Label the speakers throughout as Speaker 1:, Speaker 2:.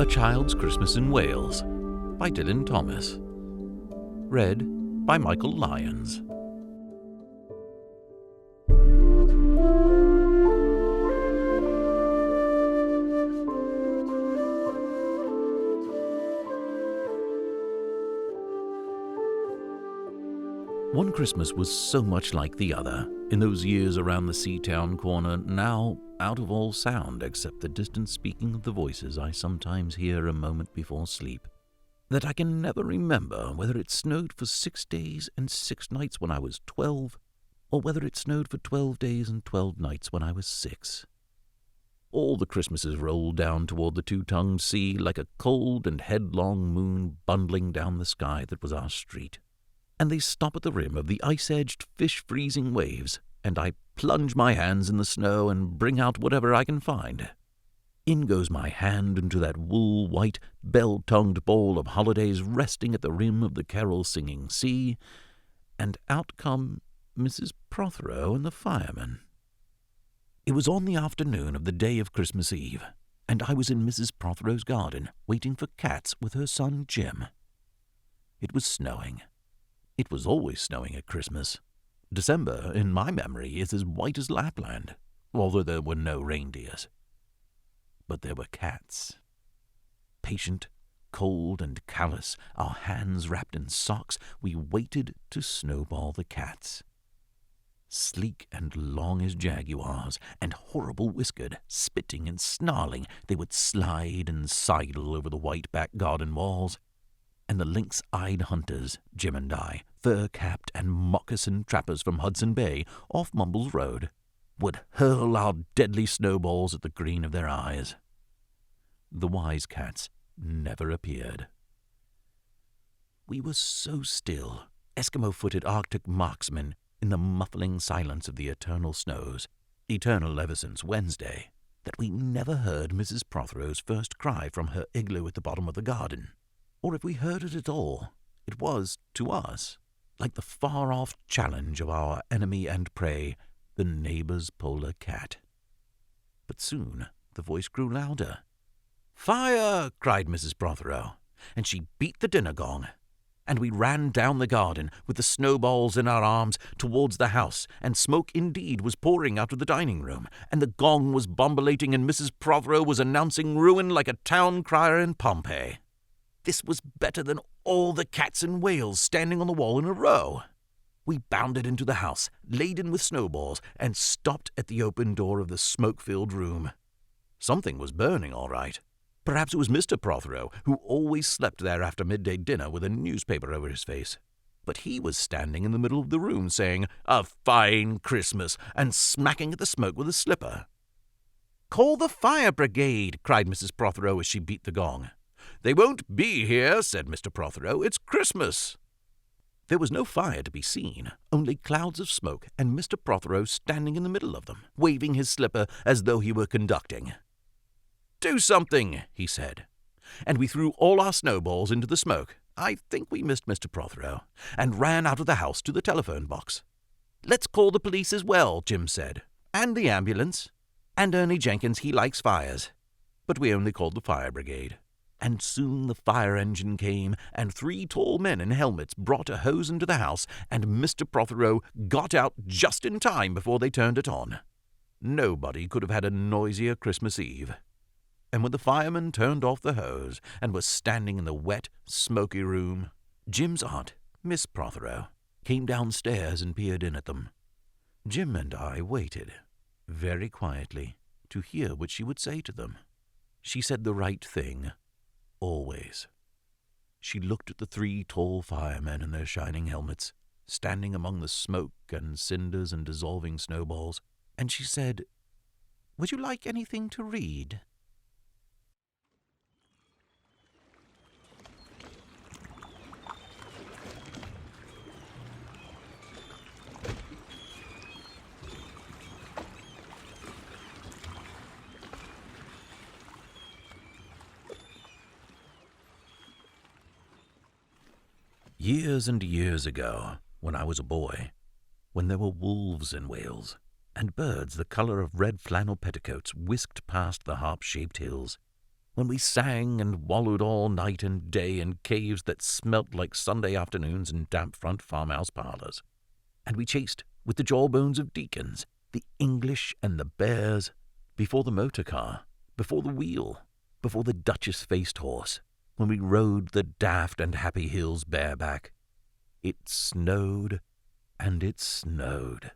Speaker 1: A Child's Christmas in Wales by Dylan Thomas. Read by Michael Lyons. One Christmas was so much like the other, in those years around the Seatown corner, now out of all sound except the distant speaking of the voices I sometimes hear a moment before sleep, that I can never remember whether it snowed for 6 days and 6 nights when I was 12, or whether it snowed for 12 days and 12 nights when I was 6. All the Christmases rolled down toward the two-tongued sea like a cold and headlong moon bundling down the sky that was our street. And they stop at the rim of the ice-edged, fish-freezing waves, and I plunge my hands in the snow and bring out whatever I can find. In goes my hand into that wool-white, bell-tongued bowl of holidays resting at the rim of the carol-singing sea, and out come Mrs. Prothero and the fireman. It was on the afternoon of the day of Christmas Eve, and I was in Mrs. Prothero's garden, waiting for cats with her son Jim. It was snowing. It was always snowing at Christmas. December, in my memory, is as white as Lapland, although there were no reindeers. But there were cats. Patient, cold, and callous, our hands wrapped in socks, we waited to snowball the cats. Sleek and long as jaguars, and horrible-whiskered, spitting and snarling, they would slide and sidle over the white back garden walls, and the lynx-eyed hunters, Jim and I, fur-capped and moccasin trappers from Hudson Bay, off Mumbles Road, would hurl our deadly snowballs at the green of their eyes. The wise cats never appeared. We were so still, Eskimo-footed Arctic marksmen, in the muffling silence of the eternal snows, eternal ever since Wednesday, that we never heard Mrs. Prothero's first cry from her igloo at the bottom of the garden. Or if we heard it at all, it was, to us, like the far-off challenge of our enemy and prey, the neighbor's polar cat. But soon the voice grew louder. "Fire!" cried Mrs. Prothero, and she beat the dinner gong, and we ran down the garden with the snowballs in our arms towards the house, and smoke indeed was pouring out of the dining room, and the gong was bombulating, and Mrs. Prothero was announcing ruin like a town crier in Pompeii. This was better than all the cats in Wales standing on the wall in a row. We bounded into the house, laden with snowballs, and stopped at the open door of the smoke-filled room. Something was burning, all right. Perhaps it was Mr. Prothero, who always slept there after midday dinner with a newspaper over his face. But he was standing in the middle of the room saying, "A fine Christmas," and smacking at the smoke with a slipper. "Call the fire brigade," cried Mrs. Prothero as she beat the gong. "They won't be here," said Mr. Prothero. "It's Christmas." There was no fire to be seen, only clouds of smoke, and Mr. Prothero standing in the middle of them, waving his slipper as though he were conducting. "Do something," he said, and we threw all our snowballs into the smoke. I think we missed Mr. Prothero, and ran out of the house to the telephone box. "Let's call the police as well," Jim said, "and the ambulance. And Ernie Jenkins, he likes fires." But we only called the fire brigade. And soon the fire engine came, and 3 tall men in helmets brought a hose into the house, and Mr. Prothero got out just in time before they turned it on. Nobody could have had a noisier Christmas Eve. And when the firemen turned off the hose and were standing in the wet, smoky room, Jim's aunt, Miss Prothero, came downstairs and peered in at them. Jim and I waited, very quietly, to hear what she would say to them. She said the right thing. Always. She looked at the 3 tall firemen in their shining helmets, standing among the smoke and cinders and dissolving snowballs, and she said, "Would you like anything to read?" Years and years ago, when I was a boy, when there were wolves in Wales, and birds the colour of red flannel petticoats whisked past the harp-shaped hills, when we sang and wallowed all night and day in caves that smelt like Sunday afternoons in damp front farmhouse parlours. And we chased with the jawbones of deacons, the English and the bears, before the motor car, before the wheel, before the duchess-faced horse, when we rode the daft and happy hills bareback. It snowed, and it snowed.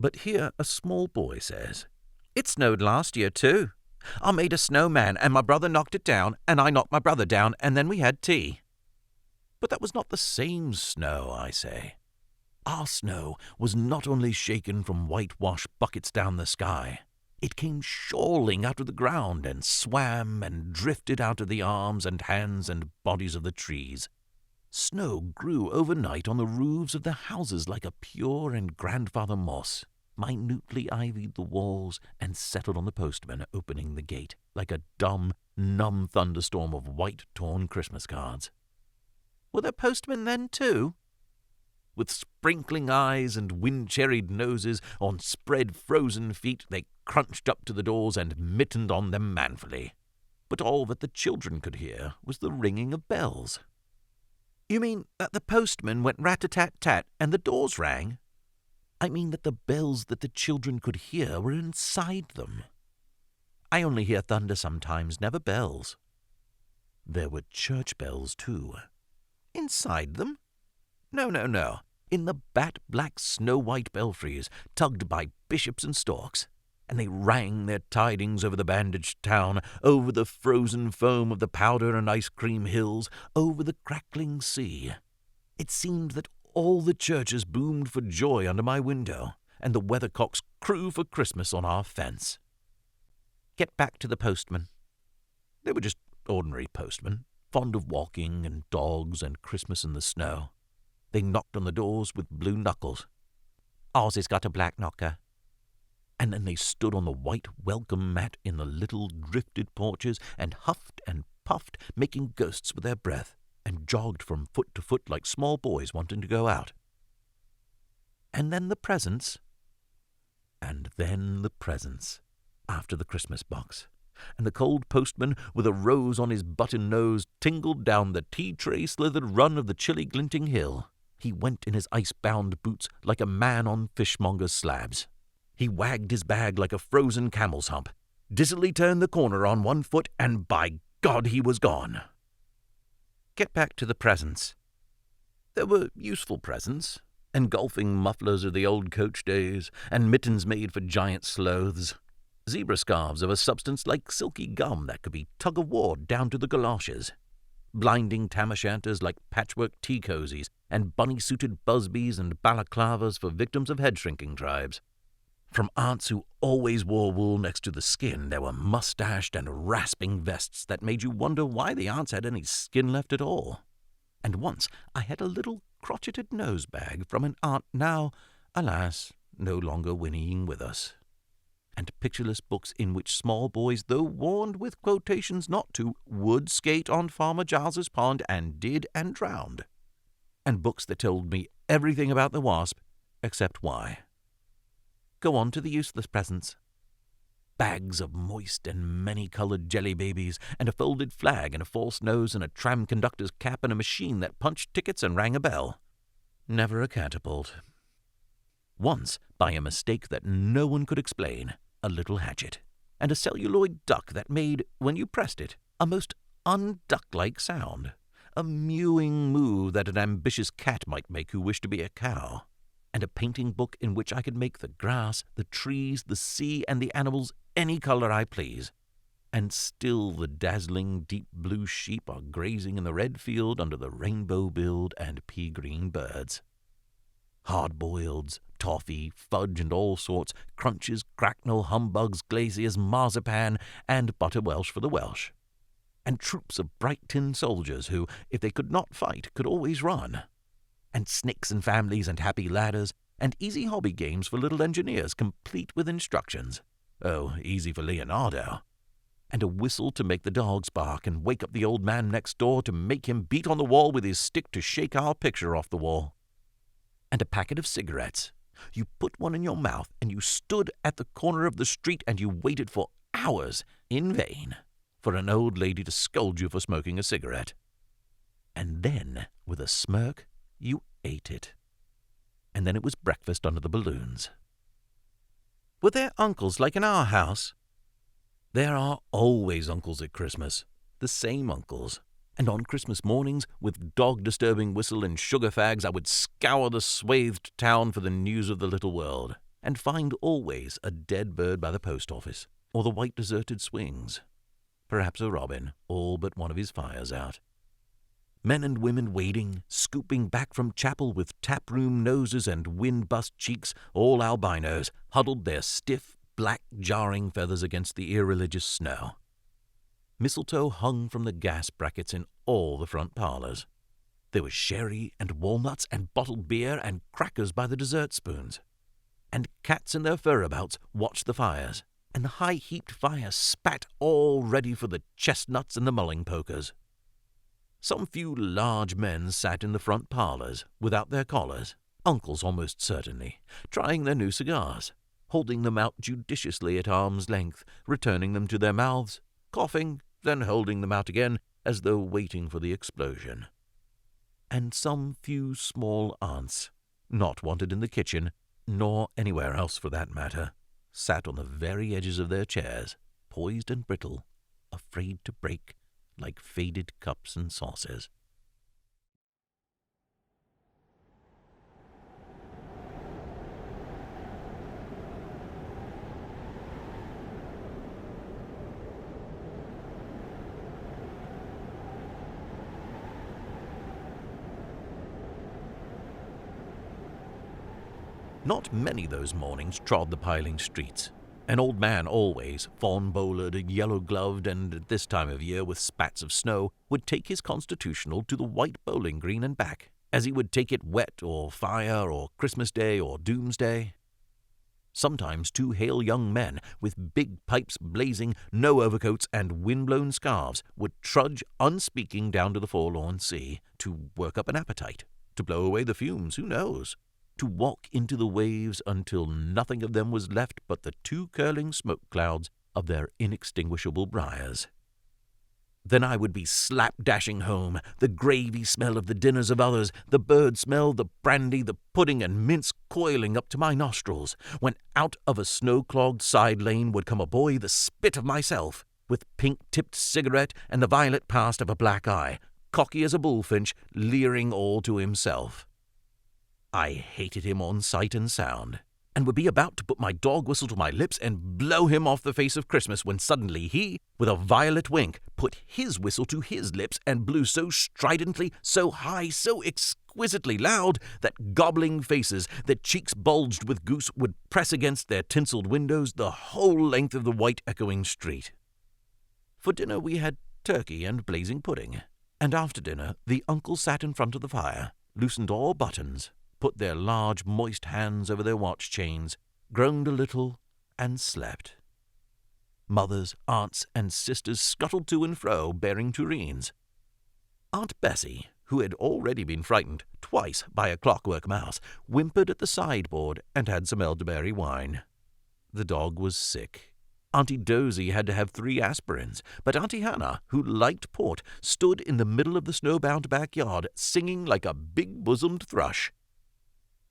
Speaker 1: But here a small boy says, "It snowed last year, too. I made a snowman, and my brother knocked it down, and I knocked my brother down, and then we had tea." But that was not the same snow, I say. Our snow was not only shaken from whitewash buckets down the sky. It came shawling out of the ground and swam and drifted out of the arms and hands and bodies of the trees. Snow grew overnight on the roofs of the houses like a pure and grandfather moss, minutely ivied the walls, and settled on the postman opening the gate like a dumb, numb thunderstorm of white, torn Christmas cards. Were there postmen then, too? With sprinkling eyes and wind-cherried noses, on spread frozen feet, they crunched up to the doors and mittened on them manfully. But all that the children could hear was the ringing of bells. "You mean that the postman went rat-a-tat-tat and the doors rang?" "I mean that the bells that the children could hear were inside them. I only hear thunder sometimes, never bells." There were church bells, too. "Inside them?" No. In the bat-black snow-white belfries, tugged by bishops and storks. And they rang their tidings over the bandaged town, over the frozen foam of the powder and ice cream hills, over the crackling sea. It seemed that all the churches boomed for joy under my window, and the weathercocks crew for Christmas on our fence. Get back to the postmen. They were just ordinary postmen, fond of walking and dogs and Christmas in the snow. They knocked on the doors with blue knuckles. "Ours has got a black knocker." And then they stood on the white welcome mat in the little drifted porches and huffed and puffed, making ghosts with their breath, and jogged from foot to foot like small boys wanting to go out. And then the presents. And then the presents, after the Christmas box. And the cold postman, with a rose on his button nose, tingled down the tea-tray-slithered run of the chilly glinting hill. He went in his ice-bound boots like a man on fishmonger's slabs. He wagged his bag like a frozen camel's hump, dizzily turned the corner on one foot, and by God he was gone. Get back to the presents. There were useful presents, engulfing mufflers of the old coach days, and mittens made for giant sloths, zebra scarves of a substance like silky gum that could be tug-of-war down to the galoshes, blinding tam-o'-shanters like patchwork tea-cozies, and bunny-suited busbies and balaclavas for victims of head-shrinking tribes. From aunts who always wore wool next to the skin, there were mustached and rasping vests that made you wonder why the aunts had any skin left at all. And once I had a little crotcheted nose-bag from an aunt now, alas, no longer whinnying with us. And pictureless books in which small boys, though warned with quotations not to, would skate on Farmer Giles's pond and did and drowned. And books that told me everything about the wasp, except why. Go on to the useless presents. Bags of moist and many-coloured jelly babies, and a folded flag and a false nose and a tram conductor's cap and a machine that punched tickets and rang a bell. Never a catapult. Once, by a mistake that no one could explain, a little hatchet, and a celluloid duck that made, when you pressed it, a most unduck-like sound, a mewing moo that an ambitious cat might make who wished to be a cow, and a painting book in which I could make the grass, the trees, the sea, and the animals any colour I please. And still the dazzling deep blue sheep are grazing in the red field under the rainbow-billed and pea-green birds. Hard-boileds, toffee, fudge, and all sorts, crunches, cracknel, humbugs, glaziers, marzipan, and butter Welsh for the Welsh. And troops of bright tin soldiers who, if they could not fight, could always run. And snakes and families and happy ladders, and easy hobby games for little engineers, complete with instructions. Oh, easy for Leonardo. And a whistle to make the dogs bark and wake up the old man next door to make him beat on the wall with his stick to shake our picture off the wall. And a packet of cigarettes. You put one in your mouth and you stood at the corner of the street and you waited for hours, in vain, for an old lady to scold you for smoking a cigarette. And then, with a smirk, you ate it. And then it was breakfast under the balloons. Were there uncles like in our house? There are always uncles at Christmas, the same uncles. And on Christmas mornings, with dog-disturbing whistle and sugar fags, I would scour the swathed town for the news of the little world, and find always a dead bird by the post office, or the white deserted swings. Perhaps a robin, all but one of his fires out. Men and women wading, scooping back from chapel with taproom noses and wind-bust cheeks, all albinos, huddled their stiff, black, jarring feathers against the irreligious snow. Mistletoe hung from the gas brackets in all the front parlors. There was sherry and walnuts and bottled beer and crackers by the dessert spoons. And cats in their furabouts watched the fires, and the high-heaped fire spat all ready for the chestnuts and the mulling pokers. Some few large men sat in the front parlors, without their collars, uncles almost certainly, trying their new cigars, holding them out judiciously at arm's length, returning them to their mouths, coughing, then holding them out again, as though waiting for the explosion. And some few small aunts, not wanted in the kitchen, nor anywhere else for that matter, sat on the very edges of their chairs, poised and brittle, afraid to break, like faded cups and saucers. Not many those mornings trod the piling streets. An old man always, fawn-bowlered, yellow-gloved, and at this time of year with spats of snow, would take his constitutional to the white bowling green and back, as he would take it wet or fire or Christmas Day or Doomsday. Sometimes 2 hale young men, with big pipes blazing, no overcoats, and wind-blown scarves, would trudge unspeaking down to the forlorn sea, to work up an appetite, to blow away the fumes, who knows? To walk into the waves until nothing of them was left but the 2 curling smoke clouds of their inextinguishable briars. Then I would be slap-dashing home, the gravy smell of the dinners of others, the bird smell, the brandy, the pudding and mince coiling up to my nostrils, when out of a snow-clogged side lane would come a boy the spit of myself, with pink-tipped cigarette and the violet past of a black eye, cocky as a bullfinch, leering all to himself. I hated him on sight and sound, and would be about to put my dog whistle to my lips and blow him off the face of Christmas when suddenly he, with a violet wink, put his whistle to his lips and blew so stridently, so high, so exquisitely loud that gobbling faces, their cheeks bulged with goose, would press against their tinselled windows the whole length of the white echoing street. For dinner we had turkey and blazing pudding, and after dinner the uncles sat in front of the fire, loosened all buttons, put their large, moist hands over their watch chains, groaned a little, and slept. Mothers, aunts, and sisters scuttled to and fro, bearing tureens. Aunt Bessie, who had already been frightened twice by a clockwork mouse, whimpered at the sideboard and had some elderberry wine. The dog was sick. Auntie Dozy had to have 3 aspirins, but Auntie Hannah, who liked port, stood in the middle of the snowbound backyard, singing like a big-bosomed thrush.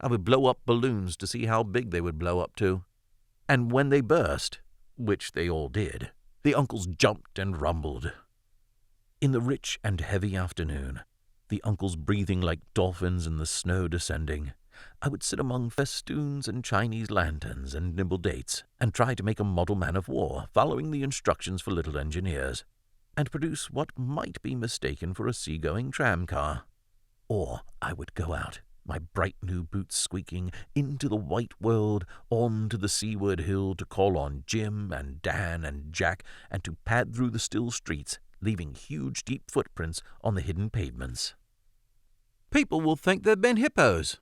Speaker 1: I would blow up balloons to see how big they would blow up to. And when they burst, which they all did, the uncles jumped and rumbled. In the rich and heavy afternoon, the uncles breathing like dolphins and the snow descending, I would sit among festoons and Chinese lanterns and nimble dates and try to make a model man of war, following the instructions for little engineers, and produce what might be mistaken for a sea-going tram-car. Or I would go out, my bright new boots squeaking, into the white world, on to the seaward hill to call on Jim and Dan and Jack, and to pad through the still streets, leaving huge deep footprints on the hidden pavements. People will think they've been hippos.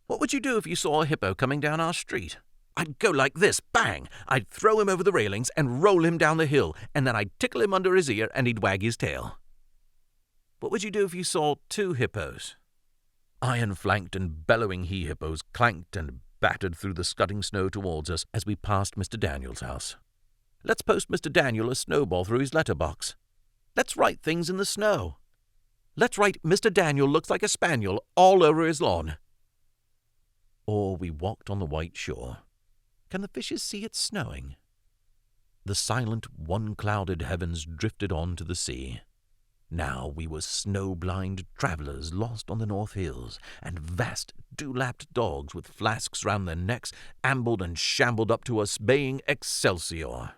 Speaker 1: What would you do if you saw a hippo coming down our street? I'd go like this, bang! I'd throw him over the railings and roll him down the hill, and then I'd tickle him under his ear and he'd wag his tail. What would you do if you saw 2 hippos? Iron-flanked and bellowing he-hippos clanked and battered through the scudding snow towards us as we passed Mr. Daniel's house. Let's post Mr. Daniel a snowball through his letterbox. Let's write things in the snow. Let's write Mr. Daniel looks like a spaniel all over his lawn. Or we walked on the white shore. Can the fishes see it snowing? The silent, one-clouded heavens drifted on to the sea. Now we were snow-blind travellers lost on the North Hills, and vast, dew-lapped dogs with flasks round their necks ambled and shambled up to us, baying Excelsior.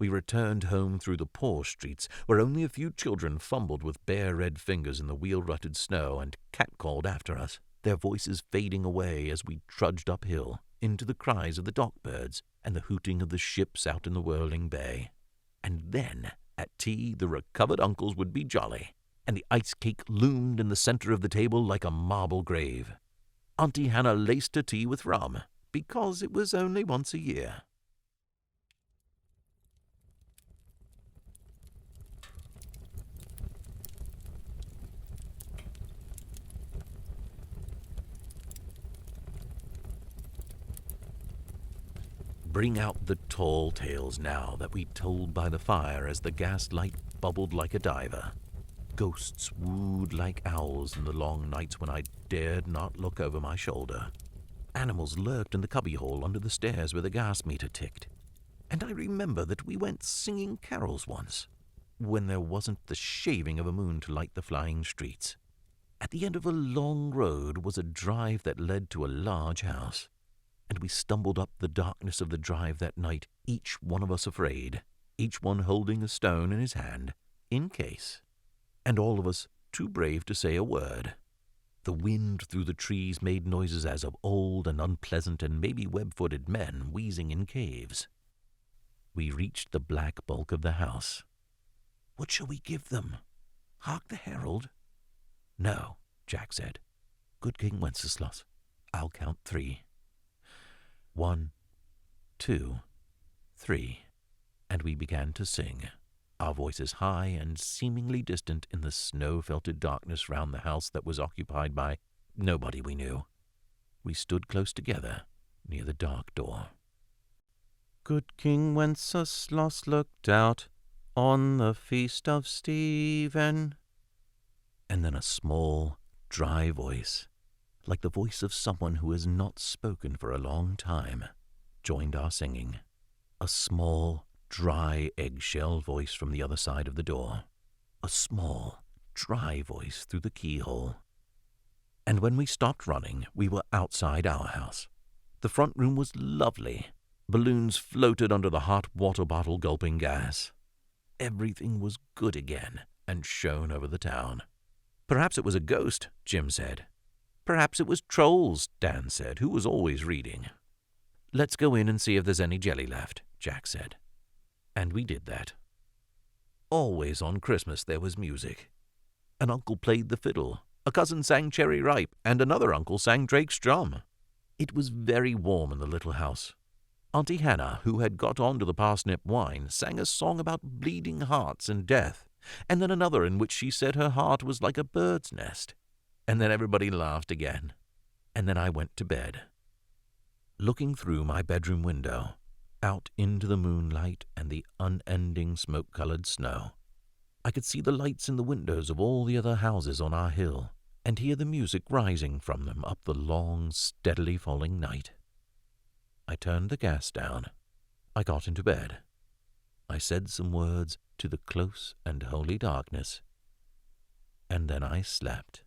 Speaker 1: We returned home through the poor streets, where only a few children fumbled with bare red fingers in the wheel-rutted snow and catcalled after us, their voices fading away as we trudged uphill into the cries of the dock-birds and the hooting of the ships out in the whirling bay. And then, at tea, the recovered uncles would be jolly, and the ice cake loomed in the center of the table like a marble grave. Auntie Hannah laced her tea with rum, because it was only once a year. Bring out the tall tales now that we told by the fire as the gaslight bubbled like a diver. Ghosts wooed like owls in the long nights when I dared not look over my shoulder. Animals lurked in the cubbyhole under the stairs where the gas meter ticked. And I remember that we went singing carols once, when there wasn't the shaving of a moon to light the flying streets. At the end of a long road was a drive that led to a large house. And we stumbled up the darkness of the drive that night, each one of us afraid, each one holding a stone in his hand, in case, and all of us too brave to say a word. The wind through the trees made noises as of old and unpleasant and maybe web-footed men wheezing in caves. We reached the black bulk of the house. What shall we give them? Hark the herald? No, Jack said. Good King Wenceslas, I'll count 3. 1, 2, 3, and we began to sing, our voices high and seemingly distant in the snow-felted darkness round the house that was occupied by nobody we knew. We stood close together near the dark door. Good King Wenceslas looked out on the feast of Stephen. And then a small, dry voice, like the voice of someone who has not spoken for a long time, joined our singing. A small, dry eggshell voice from the other side of the door. A small, dry voice through the keyhole. And when we stopped running, we were outside our house. The front room was lovely. Balloons floated under the hot water bottle gulping gas. Everything was good again and shone over the town. Perhaps it was a ghost, Jim said. Perhaps it was trolls, Dan said, who was always reading. Let's go in and see if there's any jelly left, Jack said. And we did that. Always on Christmas there was music. An uncle played the fiddle, a cousin sang Cherry Ripe, and another uncle sang Drake's Drum. It was very warm in the little house. Auntie Hannah, who had got on to the parsnip wine, sang a song about bleeding hearts and death, and then another in which she said her heart was like a bird's nest. And then everybody laughed again. And then I went to bed. Looking through my bedroom window, out into the moonlight and the unending smoke-colored snow, I could see the lights in the windows of all the other houses on our hill, and hear the music rising from them up the long, steadily falling night. I turned the gas down. I got into bed. I said some words to the close and holy darkness, and then I slept.